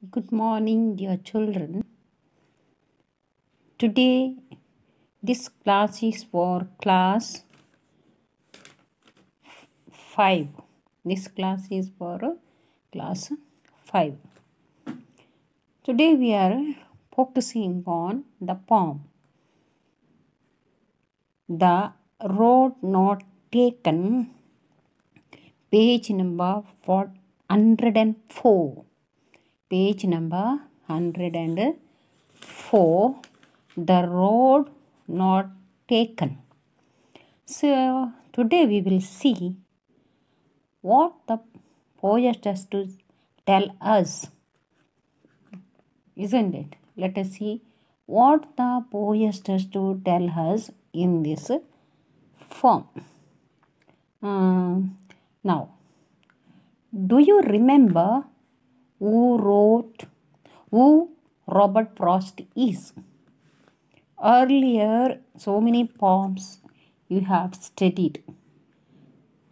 Good morning, dear children. Today, this class is for class 5. This class is for class 5. Today, we are focusing on the poem, The Road Not Taken, page number 104. Page number 104. The Road Not Taken. So, today we will see what the poet has to tell us, isn't it? Let us see what the poet has to tell us in this form. Now, do you remember who Robert Frost is? Earlier, so many poems you have studied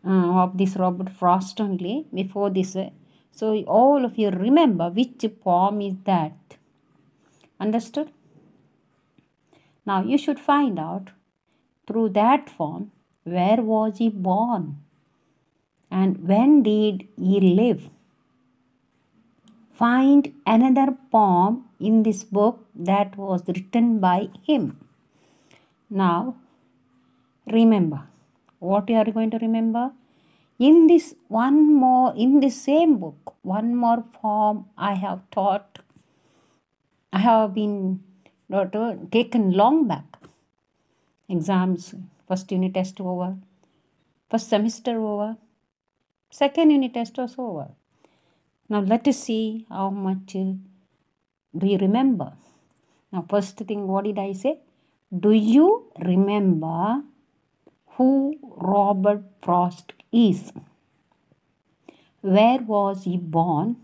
of this Robert Frost only before this. So all of you remember which poem is that. Understood? Now you should find out through that form where was he born and when did he live. Find another poem in this book that was written by him. Now remember what you are going to remember. In this same book, one more form I have taught. I have been taken long back. Exams, first unit test over, first semester over, second unit test was over. Now let us see how much do you remember. Now first thing, what did I say? Do you remember who Robert Frost is? Where was he born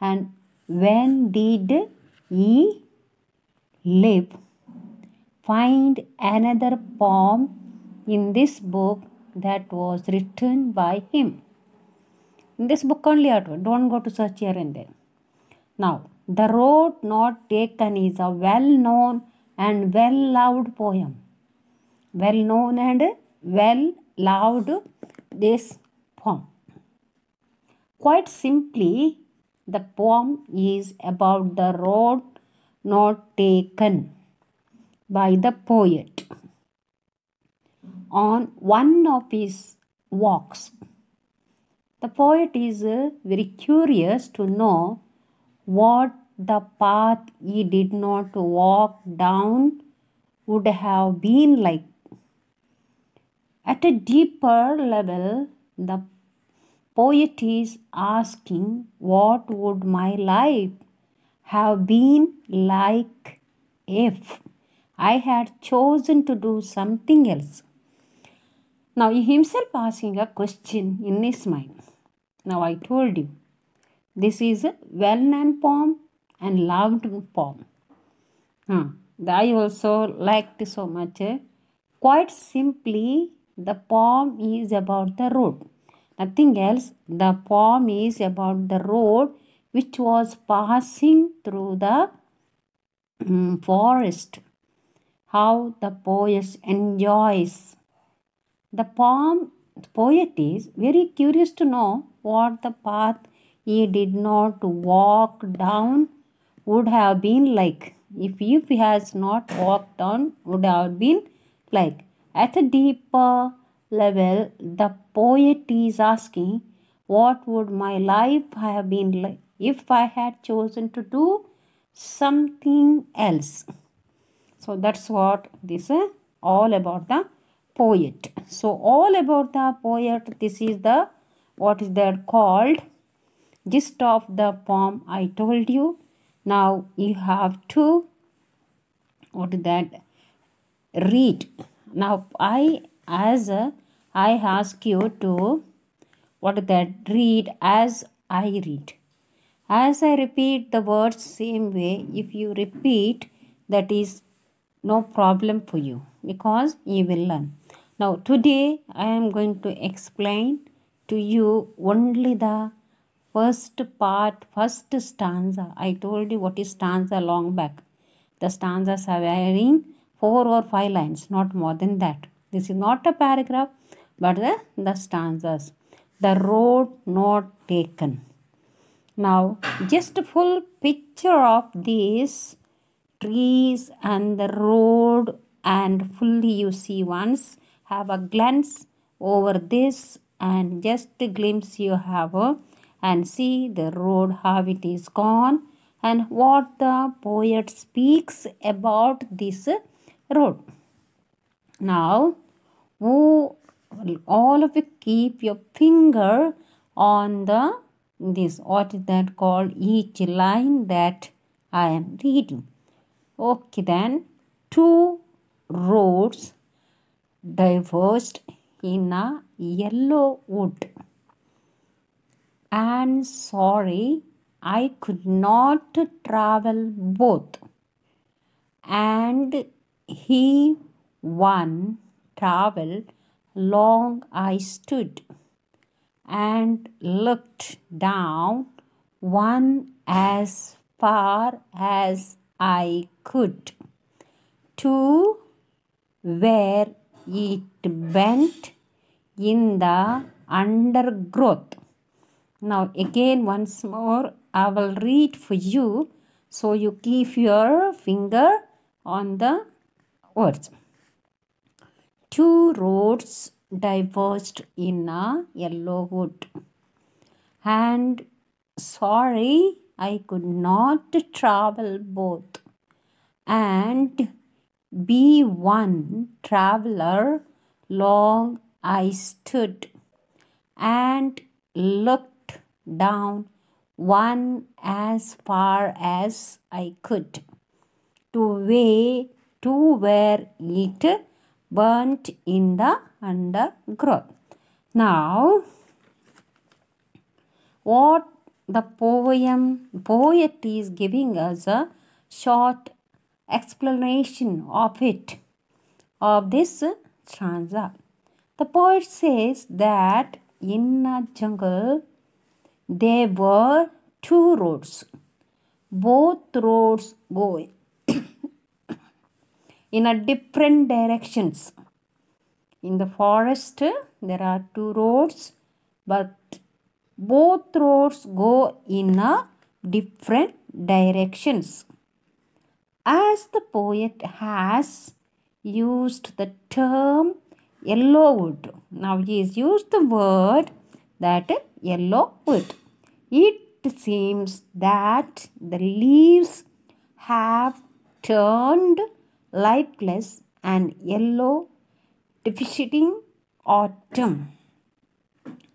and when did he live? Find another poem in this book that was written by him. In this book only, don't go to search here and there. Now, The Road Not Taken is a well-known and well-loved poem. Well-known and well-loved this poem. Quite simply, the poem is about the road not taken by the poet on one of his walks. The poet is very curious to know what the path he did not walk down would have been like. At a deeper level, the poet is asking, what would my life have been like if I had chosen to do something else? Now, he himself asking a question in his mind. Now, I told you, this is a well-known poem and loved poem. I also liked so much. Quite simply, the poem is about the road. Nothing else. The poem is about the road which was passing through the forest. How the poet enjoys. The poet is very curious to know what the path he did not walk down would have been like. If he has not walked down, would have been like. At a deeper level, the poet is asking, what would my life have been like if I had chosen to do something else? So that's what this is all about the poet. So all about the poet, this is the what is that called gist of the poem I told you. Now you have to what is that read. Now I ask you to what is that read as I read. As I repeat the words same way, if you repeat, that is no problem for you because you will learn. Now today I am going to explain to you only the first part, first stanza. I told you what is stanza long back. The stanzas are varying 4 or 5 lines, not more than that. This is not a paragraph, but the stanzas. The road not taken. Now, just a full picture of these trees and the road, and fully you see once, have a glance over this, and just a glimpse you have and see the road, how it is gone, and what the poet speaks about this road. Now, all of you keep your finger on the this, what is that called, each line that I am reading. Okay, then, two roads diverged in a yellow wood, and sorry, I could not travel both. And he one traveled long I stood, and looked down one as far as I could. Two where it bent in the undergrowth. Now again once more I will read for you, so you keep your finger on the words. Two roads diverged in a yellow wood, and sorry I could not travel both. And be one traveler long I stood, and looked down one as far as I could, to where it burnt in the undergrowth. Now, what the poet is giving us a short explanation of it, of this stanza. The poet says that in a jungle there were two roads. Both roads go in a different directions. In the forest there are two roads, but both roads go in a different directions. As the poet has used the term yellow wood, now he has used the word that yellow wood, it seems that the leaves have turned lifeless and yellow, depicting autumn.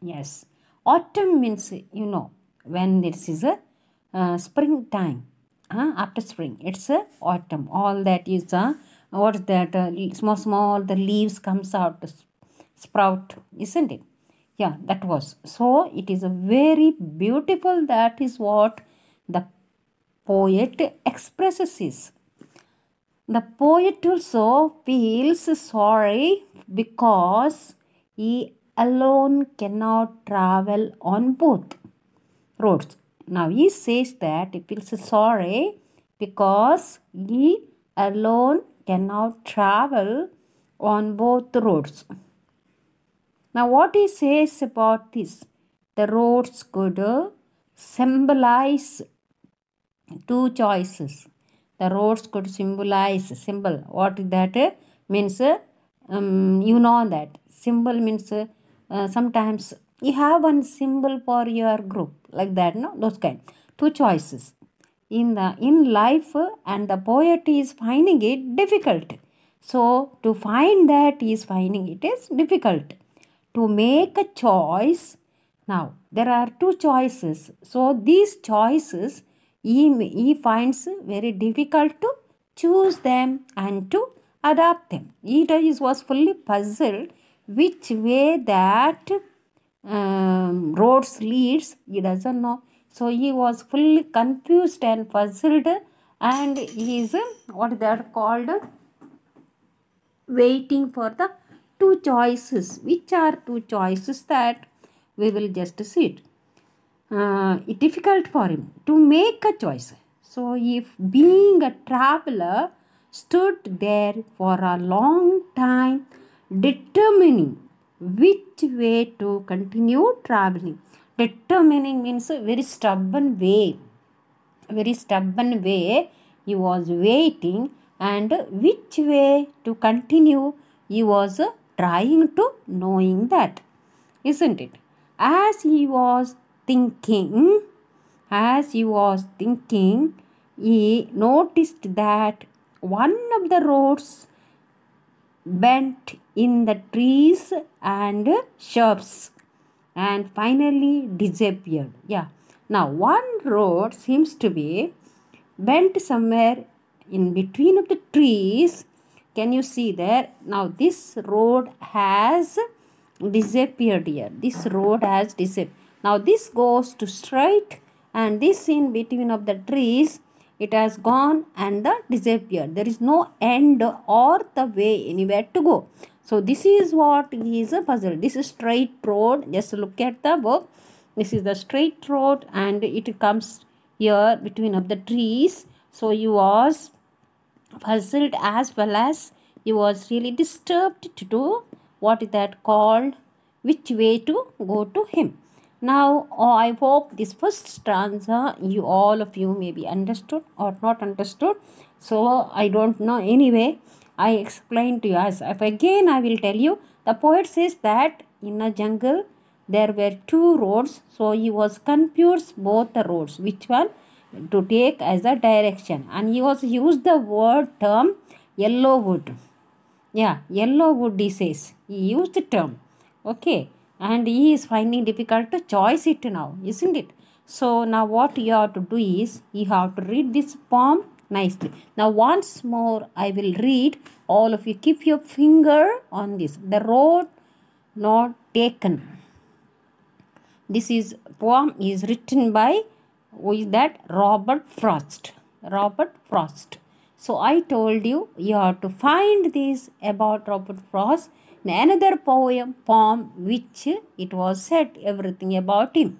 Yes, autumn means, you know, when this is a springtime. After spring, it's a autumn. All that is what is that? Small the leaves comes out, sprout, isn't it? Yeah, that was. So it is a very beautiful. That is what the poet expresses is. The poet also feels sorry because he alone cannot travel on both roads. Now he says that he feels sorry because he alone cannot travel on both roads. Now what he says about this, the roads could symbolize two choices. The roads could symbolize symbol. What that means? You know that symbol means sometimes you have one symbol for your group, like that, no? Those kind. Two choices in life, and the poet is finding it difficult. So to find that, he is finding it is difficult to make a choice. Now there are two choices. So these choices he finds very difficult to choose them and to adapt them. He was fully puzzled which way that roads leads. He doesn't know. So he was fully confused and puzzled, and he is what they are called, waiting for the two choices. Which are two choices that we will just see it. difficult for him to make a choice. So, if being a traveler stood there for a long time, determining which way to continue traveling. Determining means a very stubborn way. Very stubborn way. He was waiting, and which way to continue. He was trying to knowing that, isn't it? As he was thinking, he noticed that one of the roads bent in the trees and shrubs and finally disappeared. Yeah. Now one road seems to be bent somewhere in between of the trees. Can you see there? Now this road has disappeared here. This road has disappeared. Now this goes to straight, and this in between of the trees, it has gone and disappeared. There is no end or the way anywhere to go. So this is what is a puzzle. This is straight road. Just look at the book. This is the straight road, and it comes here between of the trees. So he was puzzled as well as he was really disturbed to do what is that called, which way to go to him. Now I hope this first stanza you all of you may be understood or not understood. So I don't know. Anyway, I explained to you. As if again I will tell you, the poet says that in a jungle there were two roads. So he was confused both the roads, which one to take as a direction, and he was used the word term yellow wood. Yeah, yellow wood, he says. He used the term. Okay. And he is finding difficult to choose it now, isn't it? So now what you have to do is, you have to read this poem nicely. Now once more I will read. All of you keep your finger on this. The road not taken. This is poem is written by, who is that? Robert Frost. Robert Frost. So I told you, you have to find this about Robert Frost in another poem which it was said everything about him.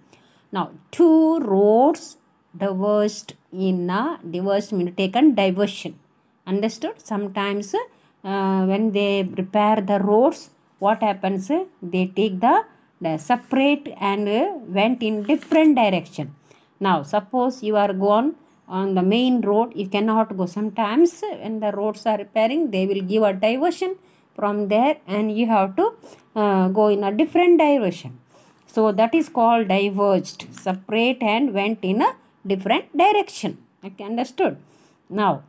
Now, two roads diverged in a means taken diversion. Understood? Sometimes when they repair the roads, what happens? They take the separate and went in different direction. Now, suppose you are gone on the main road, you cannot go. Sometimes when the roads are repairing, they will give a diversion from there, and you have to go in a different direction. So that is called diverged, separate and went in a different direction. Okay, understood? Now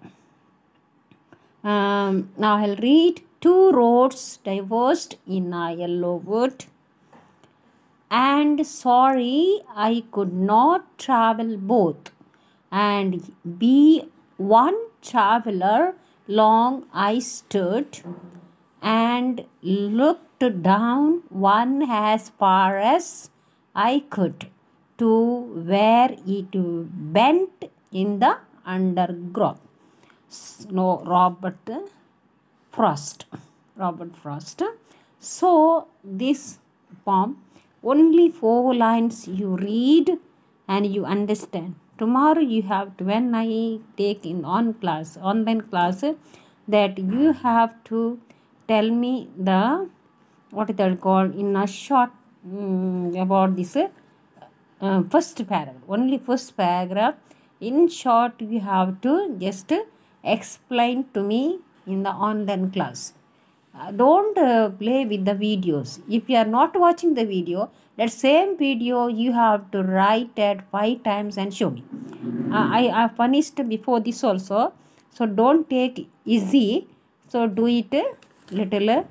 I'll read. Two roads diverged in a yellow wood, and sorry I could not travel both, and be one traveler long I stood, and looked down one as far as I could, to where it bent in the undergrowth. No, Robert Frost. Robert Frost. So this poem, only 4 lines you read and you understand. Tomorrow you have to, when I take in online class, that you have to tell me the, what is that called, in a short about this first paragraph. Only first paragraph. In short, you have to just explain to me in the online class. Don't play with the videos. If you are not watching the video, that same video you have to write at 5 times and show me. I finished before this also. So don't take easy. So do it little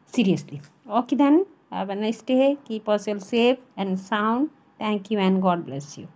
seriously. Okay then. Have a nice day. Keep yourself safe and sound. Thank you and God bless you.